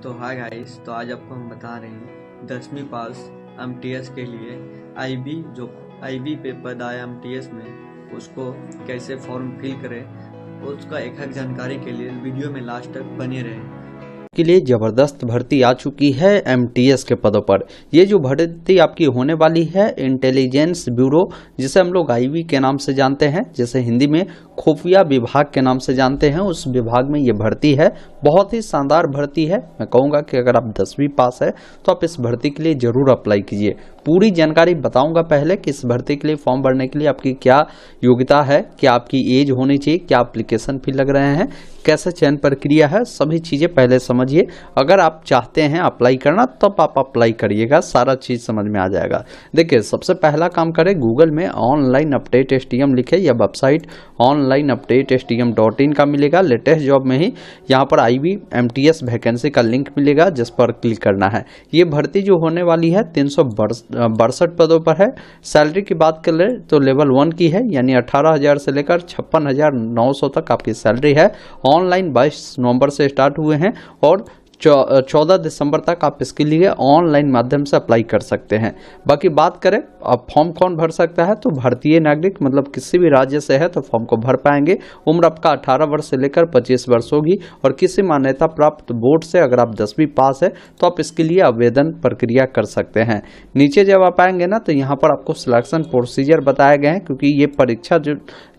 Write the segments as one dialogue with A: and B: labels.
A: तो hi guys, तो आज आपको हम बता रहे हैं 10वीं पास एमटीएस के लिए आईबी पे पद आया एमटीएस में उसको कैसे फॉर्म फिल करें। उसका एक जानकारी के लिए वीडियो में लास्ट तक बने रहें।
B: के लिए जबरदस्त भर्ती आ चुकी है एमटीएस के पदों पर। ये जो भर्ती आपकी होने वाली है इंटेलिजेंस ब्यूरो, जिसे हम लोग आईबी के नाम से जानते हैं, जिसे हिंदी में खुफिया विभाग के नाम से जानते हैं, उस विभाग में ये भर्ती है। बहुत ही शानदार भर्ती है। मैं कहूँगा कि अगर आप 10वीं पास है तो आप इस भर्ती के लिए जरूर अप्लाई कीजिए। पूरी जानकारी बताऊंगा पहले कि इस भर्ती के लिए फॉर्म भरने के लिए आपकी क्या योग्यता है, क्या आपकी एज होनी चाहिए, क्या एप्लीकेशन फी लग रहे हैं, कैसे चयन प्रक्रिया है, सभी चीज़ें पहले समझिए। अगर आप चाहते हैं अप्लाई करना तब आप अप्लाई करिएगा, सारा चीज़ समझ में आ जाएगा। देखिए, सबसे पहला काम करें, गूगल में ऑनलाइन अपडेट STM लिखे या वेबसाइट ऑनलाइन अपडेट STM.in का मिलेगा। लेटेस्ट जॉब में ही यहाँ पर आईबी MTS वैकेंसी का लिंक मिलेगा, जिस पर क्लिक करना है। ये भर्ती जो होने वाली है 362 पदों पर है। सैलरी की बात कर ले तो लेवल 1 की है, यानी 18,000 से लेकर 56,900 तक आपकी सैलरी है। ऑनलाइन 22 नवंबर से स्टार्ट हुए हैं और 14 दिसंबर तक आप इसके लिए ऑनलाइन माध्यम से अप्लाई कर सकते हैं। बाकी बात करें अब फॉर्म कौन भर सकता है, तो भारतीय नागरिक मतलब किसी भी राज्य से है तो फॉर्म को भर पाएंगे। उम्र आपका 18 वर्ष से लेकर 25 वर्ष होगी और किसी मान्यता प्राप्त बोर्ड से अगर आप 10वीं पास है तो आप इसके लिए आवेदन प्रक्रिया कर सकते हैं। नीचे जब आप आएंगे ना तो यहाँ पर आपको सिलेक्शन प्रोसीजर बताए गए हैं, क्योंकि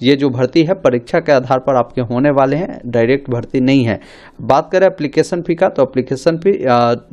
B: ये जो भर्ती है परीक्षा के आधार पर आपके होने वाले हैं, डायरेक्ट भर्ती नहीं है। बात करें एप्लीकेशन फी का, तो application fee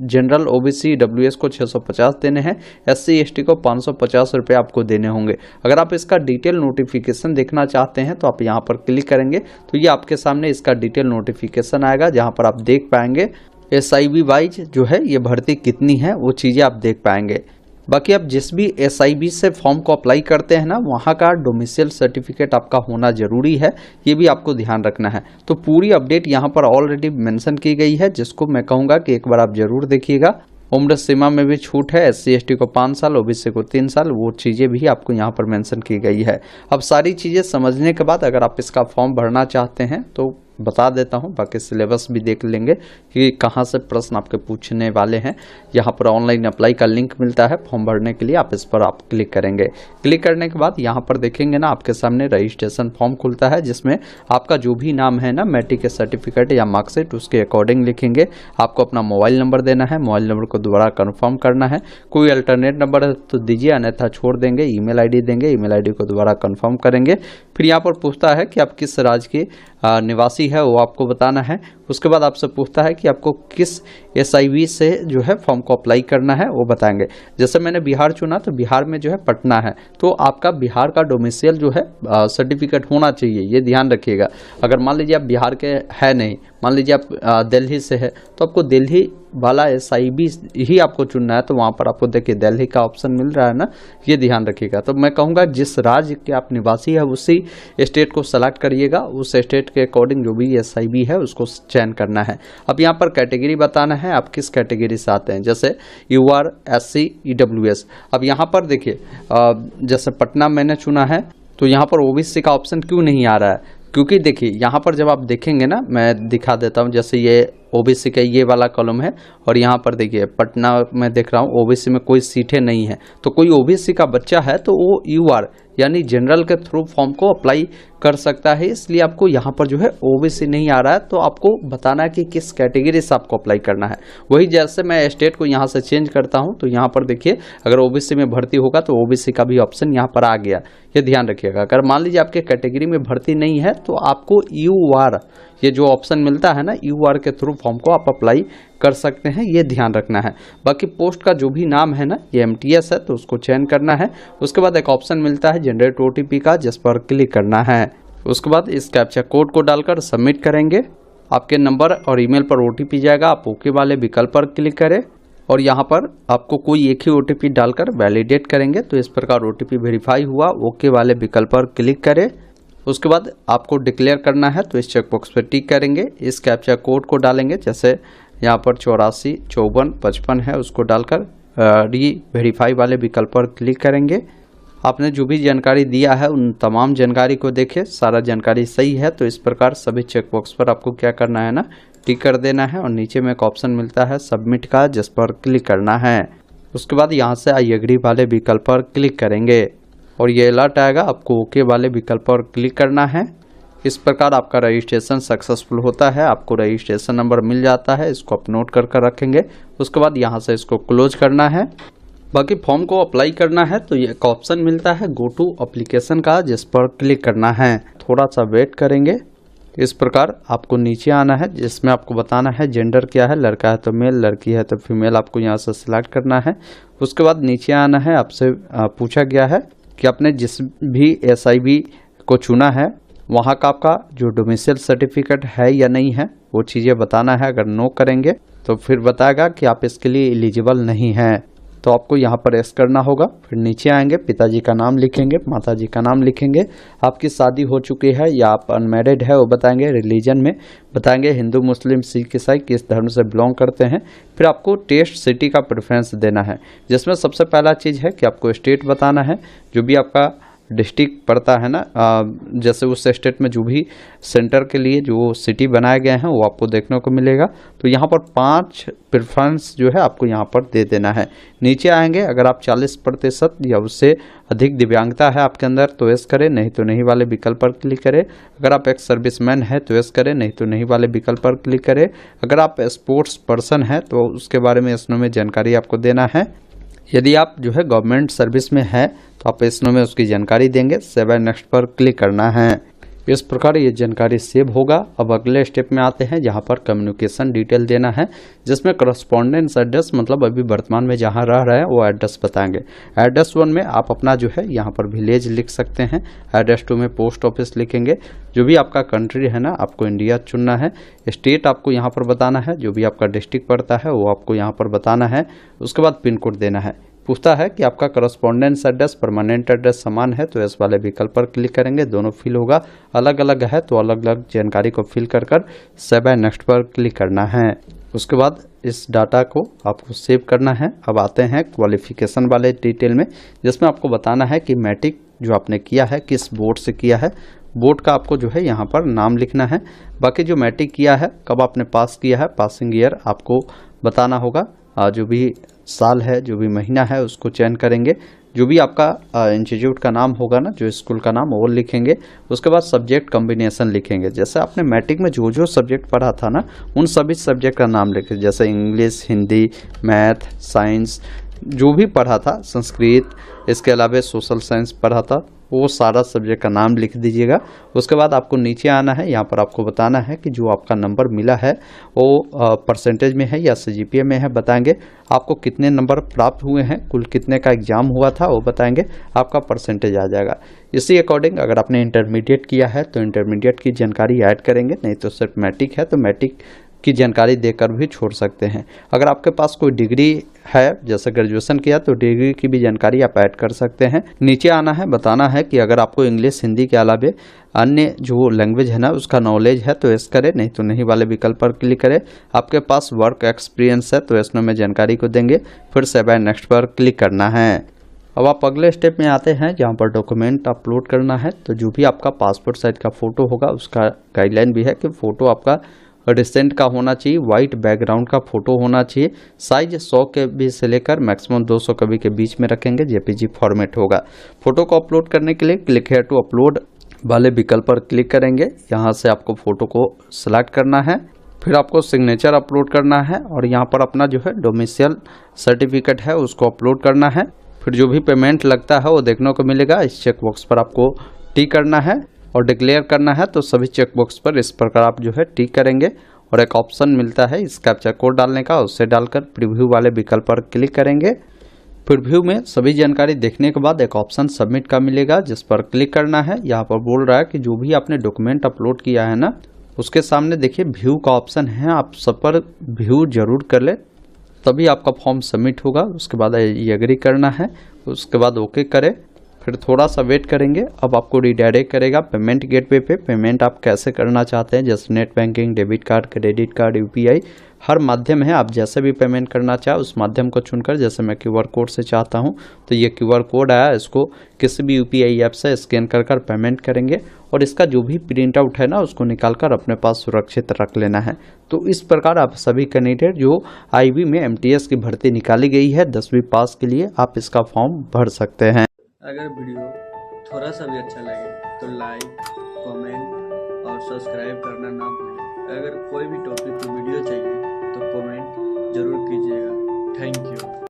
B: general OBC WS को 650 देने हैं, SC ST को 550 रुपये आपको देने होंगे। अगर आप इसका डिटेल नोटिफिकेशन देखना चाहते हैं तो आप यहाँ पर क्लिक करेंगे तो ये आपके सामने इसका डिटेल नोटिफिकेशन आएगा, जहाँ पर आप देख पाएंगे SIB वाइज जो है ये भर्ती कितनी है, वो चीज़ें आप देख पाएंगे। बाकी आप जिस भी SIB से फॉर्म को अप्लाई करते हैं ना, वहाँ का डोमिसाइल सर्टिफिकेट आपका होना जरूरी है, ये भी आपको ध्यान रखना है। तो पूरी अपडेट यहाँ पर ऑलरेडी मेंशन की गई है, जिसको मैं कहूँगा कि एक बार आप जरूर देखिएगा। उम्र सीमा में भी छूट है, SC ST को 5 साल, OBC को 3 साल, वो चीज़ें भी आपको यहाँ पर मेंशन की गई है। अब सारी चीज़ें समझने के बाद अगर आप इसका फॉर्म भरना चाहते हैं तो बता देता हूं, बाकी सिलेबस भी देख लेंगे कि कहां से प्रश्न आपके पूछने वाले हैं। यहां पर ऑनलाइन अप्लाई का लिंक मिलता है फॉर्म भरने के लिए, आप इस पर आप क्लिक करेंगे। क्लिक करने के बाद यहां पर देखेंगे ना आपके सामने रजिस्ट्रेशन फॉर्म खुलता है, जिसमें आपका जो भी नाम है ना, मैट्रिक के सर्टिफिकेट या मार्कशीट, उसके अकॉर्डिंग लिखेंगे। आपको अपना मोबाइल नंबर देना है, मोबाइल नंबर को दोबारा कन्फर्म करना है। कोई अल्टरनेट नंबर है तो दीजिए, अन्यथा छोड़ देंगे। ईमेल ID देंगे, ईमेल ID को दोबारा कन्फर्म करेंगे। फिर यहाँ पर पूछता है कि आप किस राज्य के निवासी है, वो आपको बताना है। उसके बाद आपसे पूछता है कि आपको किस SIB से जो है फॉर्म को अप्लाई करना है, वो बताएंगे। जैसे मैंने बिहार चुना तो बिहार में जो है पटना है, तो आपका बिहार का डोमिसाइल जो है सर्टिफिकेट होना चाहिए, ये ध्यान रखिएगा। अगर मान लीजिए आप बिहार के है नहीं, मान लीजिए आप दिल्ली से है, तो आपको दिल्ली वाला SIB ही आपको चुनना है। तो वहाँ पर आपको देखिए दिल्ली का ऑप्शन मिल रहा है ना, ये ध्यान रखिएगा। तो मैं कहूँगा जिस राज्य के आप निवासी है उसी स्टेट को सेलेक्ट करिएगा, उस स्टेट के अकॉर्डिंग जो भी SIB है उसको चयन करना है। अब यहाँ पर कैटेगरी बताना है, आप किस कैटेगरी से आते हैं, जैसे UR SC EWS। अब यहाँ पर देखिए जैसे पटना मैंने चुना है, तो यहाँ पर OBC का ऑप्शन क्यों नहीं आ रहा है, क्योंकि देखिए यहाँ पर जब आप देखेंगे ना, मैं दिखा देता हूँ। जैसे ये OBC का ये वाला कॉलम है और यहाँ पर देखिए पटना में देख रहा हूँ OBC में कोई सीटें नहीं है। तो कोई OBC का बच्चा है तो वो UR यानी जनरल के थ्रू फॉर्म को अप्लाई कर सकता है, इसलिए आपको यहाँ पर जो है OBC नहीं आ रहा है। तो आपको बताना है कि किस कैटेगरी से आपको अप्लाई करना है। वही जैसे मैं स्टेट को यहाँ से चेंज करता हूँ, तो यहाँ पर देखिए अगर OBC में भर्ती होगा तो OBC का भी ऑप्शन यहाँ पर आ गया, ये ध्यान रखिएगा। अगर मान लीजिए आपके कैटेगरी में भर्ती नहीं है तो आपको UR ये जो ऑप्शन मिलता है ना, UR के थ्रू फॉर्म को आप अप्लाई कर सकते हैं, ये ध्यान रखना है। बाकी पोस्ट का जो भी नाम है ना, ये MTS है तो उसको चयन करना है। उसके बाद एक ऑप्शन मिलता है जनरेट OTP का, जिस पर क्लिक करना है। उसके बाद इस कैप्चा कोड को डालकर सबमिट करेंगे। आपके नंबर और ईमेल पर OTP जाएगा, आप ओके वाले विकल्प पर क्लिक करें और यहाँ पर आपको कोई एक ही OTP डालकर वैलिडेट करेंगे। तो इस प्रकार OTP वेरीफाई हुआ, ओके वाले विकल्प पर क्लिक करें। उसके बाद आपको डिक्लेयर करना है, तो इस चेकबॉक्स पर टिक करेंगे। इस कैप्चा कोड को डालेंगे, जैसे यहाँ पर 84 54 55 है, उसको डालकर वेरीफाई वाले विकल्प पर क्लिक करेंगे। आपने जो भी जानकारी दिया है उन तमाम जानकारी को देखें, सारा जानकारी सही है। तो इस प्रकार सभी चेकबॉक्स पर आपको क्या करना है ना, टिक कर देना है और नीचे में एक ऑप्शन मिलता है सबमिट का, जिस पर क्लिक करना है। उसके बाद यहाँ से आई एग्री वाले विकल्प पर क्लिक करेंगे और ये अलर्ट आएगा, आपको ओके वाले विकल्प पर क्लिक करना है। इस प्रकार आपका रजिस्ट्रेशन सक्सेसफुल होता है, आपको रजिस्ट्रेशन नंबर मिल जाता है, इसको आप नोट कर रखेंगे। उसके बाद यहाँ से इसको क्लोज करना है। बाकी फॉर्म को अप्लाई करना है तो ये एक ऑप्शन मिलता है गो टू एप्लीकेशन का, जिस पर क्लिक करना है। थोड़ा सा वेट करेंगे। इस प्रकार आपको नीचे आना है, जिसमें आपको बताना है जेंडर क्या है, लड़का है तो मेल, लड़की है तो फीमेल, आपको यहाँ से सिलेक्ट करना है। उसके बाद नीचे आना है, आपसे पूछा गया है कि आपने जिस भी SIB को चुना है वहाँ का आपका जो डोमिसाइल सर्टिफिकेट है या नहीं है, वो चीज़ें बताना है। अगर नो करेंगे तो फिर बताएगा कि आप इसके लिए एलिजिबल नहीं हैं, तो आपको यहाँ पर यस करना होगा। फिर नीचे आएंगे, पिताजी का नाम लिखेंगे, माताजी का नाम लिखेंगे, आपकी शादी हो चुकी है या आप अनमैरिड है वो बताएंगे, रिलीजन में बताएंगे हिंदू, मुस्लिम, सिख, ईसाई किस धर्म से बिलोंग करते हैं। फिर आपको टेस्ट सिटी का प्रेफरेंस देना है, जिसमें सबसे पहला चीज़ है कि आपको स्टेट बताना है, जो भी आपका डिस्ट्रिक्ट पड़ता है ना, जैसे उस स्टेट में जो भी सेंटर के लिए जो सिटी बनाए गए हैं वो आपको देखने को मिलेगा। तो यहाँ पर 5 प्रेफरेंस जो है आपको यहाँ पर दे देना है। नीचे आएंगे, अगर आप 40% या उससे अधिक दिव्यांगता है आपके अंदर तो यस करें, नहीं तो नहीं वाले विकल्प पर क्लिक करें। अगर आप एक सर्विसमैन है तो यस करें, नहीं तो नहीं वाले विकल्प पर क्लिक करें। अगर आप स्पोर्ट्स पर्सन है तो उसके बारे में इसमें जानकारी आपको देना है। यदि आप जो है गवर्नमेंट सर्विस में है तो आप इसमें में उसकी जानकारी देंगे। सेव एंड नेक्स्ट पर क्लिक करना है। इस प्रकार ये जानकारी सेव होगा। अब अगले स्टेप में आते हैं, जहाँ पर कम्युनिकेशन डिटेल देना है, जिसमें करस्पॉन्डेंस एड्रेस मतलब अभी वर्तमान में जहाँ रह रहे हैं वो एड्रेस बताएंगे। एड्रेस 1 में आप अपना जो है यहाँ पर विलेज लिख सकते हैं। एड्रेस 2 में पोस्ट ऑफिस लिखेंगे। जो भी आपका कंट्री है ना, आपको इंडिया चुनना है। स्टेट आपको यहाँ पर बताना है, जो भी आपका डिस्ट्रिक्ट पड़ता है वो आपको यहाँ पर बताना है। उसके बाद पिन कोड देना है। पूछता है कि आपका करस्पॉन्डेंस एड्रेस परमानेंट एड्रेस समान है तो इस वाले विकल्प पर क्लिक करेंगे, दोनों फिल होगा। अलग अलग है तो अलग अलग जानकारी को फिल कर सेव एंड नेक्स्ट पर क्लिक करना है। उसके बाद इस डाटा को आपको सेव करना है। अब आते हैं क्वालिफिकेशन वाले डिटेल में, जिसमें आपको बताना है कि मैट्रिक जो आपने किया है किस बोर्ड से किया है। बोर्ड का आपको जो है यहाँ पर नाम लिखना है। बाकी जो मैट्रिक किया है, कब आपने पास किया है, पासिंग ईयर आपको बताना होगा। जो भी साल है, जो भी महीना है उसको चयन करेंगे। जो भी आपका इंस्टीट्यूट का नाम होगा ना, जो स्कूल का नाम, वो लिखेंगे। उसके बाद सब्जेक्ट कॉम्बिनेशन लिखेंगे। जैसे आपने मैट्रिक में जो जो सब्जेक्ट पढ़ा था ना, उन सभी सब्जेक्ट का नाम लिखें। जैसे इंग्लिश, हिंदी, मैथ, साइंस, जो भी पढ़ा था, संस्कृत, इसके अलावा सोशल साइंस पढ़ा था, वो सारा सब्जेक्ट का नाम लिख दीजिएगा। उसके बाद आपको नीचे आना है। यहाँ पर आपको बताना है कि जो आपका नंबर मिला है वो परसेंटेज में है या CGPA में है, बताएंगे। आपको कितने नंबर प्राप्त हुए हैं, कुल कितने का एग्जाम हुआ था वो बताएंगे, आपका परसेंटेज आ जाएगा। इसी अकॉर्डिंग अगर आपने इंटरमीडिएट किया है तो इंटरमीडिएट की जानकारी ऐड करेंगे, नहीं तो सिर्फ मैट्रिक है तो मैट्रिक की जानकारी देकर भी छोड़ सकते हैं। अगर आपके पास कोई डिग्री है, जैसे ग्रेजुएशन किया, तो डिग्री की भी जानकारी आप ऐड कर सकते हैं। नीचे आना है, बताना है कि अगर आपको इंग्लिश, हिंदी के अलावा अन्य जो लैंग्वेज है ना उसका नॉलेज है तो यस करें, नहीं तो नहीं वाले विकल्प पर क्लिक करें। आपके पास वर्क एक्सपीरियंस है तो इसमें जानकारी को देंगे। फिर सेव एंड नेक्स्ट पर क्लिक करना है। अब आप अगले स्टेप में आते हैं, जहाँ पर डॉक्यूमेंट अपलोड करना है। तो जो भी आपका पासपोर्ट साइज का फ़ोटो होगा, उसका गाइडलाइन भी है कि फ़ोटो आपका रिसेंट का होना चाहिए, वाइट बैकग्राउंड का फोटो होना चाहिए। साइज 100 KB से लेकर मैक्सिमम 200 KB के बीच में रखेंगे। JPG फॉर्मेट होगा। फोटो को अपलोड करने के लिए क्लिक हेयर टू अपलोड वाले विकल्प पर क्लिक करेंगे। यहाँ से आपको फोटो को सिलेक्ट करना है। फिर आपको सिग्नेचर अपलोड करना है और यहाँ पर अपना जो है डोमिसाइल सर्टिफिकेट है उसको अपलोड करना है। फिर जो भी पेमेंट लगता है वो देखने को मिलेगा। इस चेक बॉक्स पर आपको टिक करना है और डिक्लेयर करना है, तो सभी चेक बॉक्स पर इस प्रकार आप जो है टिक करेंगे। और एक ऑप्शन मिलता है इस कैप्चा कोड डालने का, उससे डालकर प्रीव्यू वाले विकल्प पर क्लिक करेंगे। प्रीव्यू में सभी जानकारी देखने के बाद एक ऑप्शन सबमिट का मिलेगा, जिस पर क्लिक करना है। यहाँ पर बोल रहा है कि जो भी आपने डॉक्यूमेंट अपलोड किया है ना, उसके सामने देखिए व्यू का ऑप्शन है, आप सब पर व्यू जरूर कर ले, तभी आपका फॉर्म सबमिट होगा। उसके बाद ये एग्री करना है, उसके बाद ओके करें। फिर थोड़ा सा वेट करेंगे। अब आपको रिडायरेक्ट करेगा पेमेंट गेटवे पे। पेमेंट आप कैसे करना चाहते हैं, जैसे net banking, debit card, credit card, UPI, हर माध्यम है। आप जैसे भी पेमेंट करना चाहे उस माध्यम को चुनकर, जैसे मैं क्यूआर कोड से चाहता हूं तो ये क्यूआर कोड आया, इसको किसी भी यूपीआई ऐप से स्कैन कर पेमेंट करेंगे और इसका जो भी प्रिंट आउट है ना उसको निकाल कर अपने पास सुरक्षित रख लेना है। तो इस प्रकार आप सभी कैंडिडेट जो आईबी में एमटीएस की भर्ती निकाली गई है 10वीं पास के लिए, आप इसका फॉर्म भर सकते हैं।
A: अगर वीडियो थोड़ा सा भी अच्छा लगे तो लाइक, कमेंट और सब्सक्राइब करना ना भूलें। अगर कोई भी टॉपिक की वीडियो चाहिए तो कमेंट जरूर कीजिएगा। Thank you.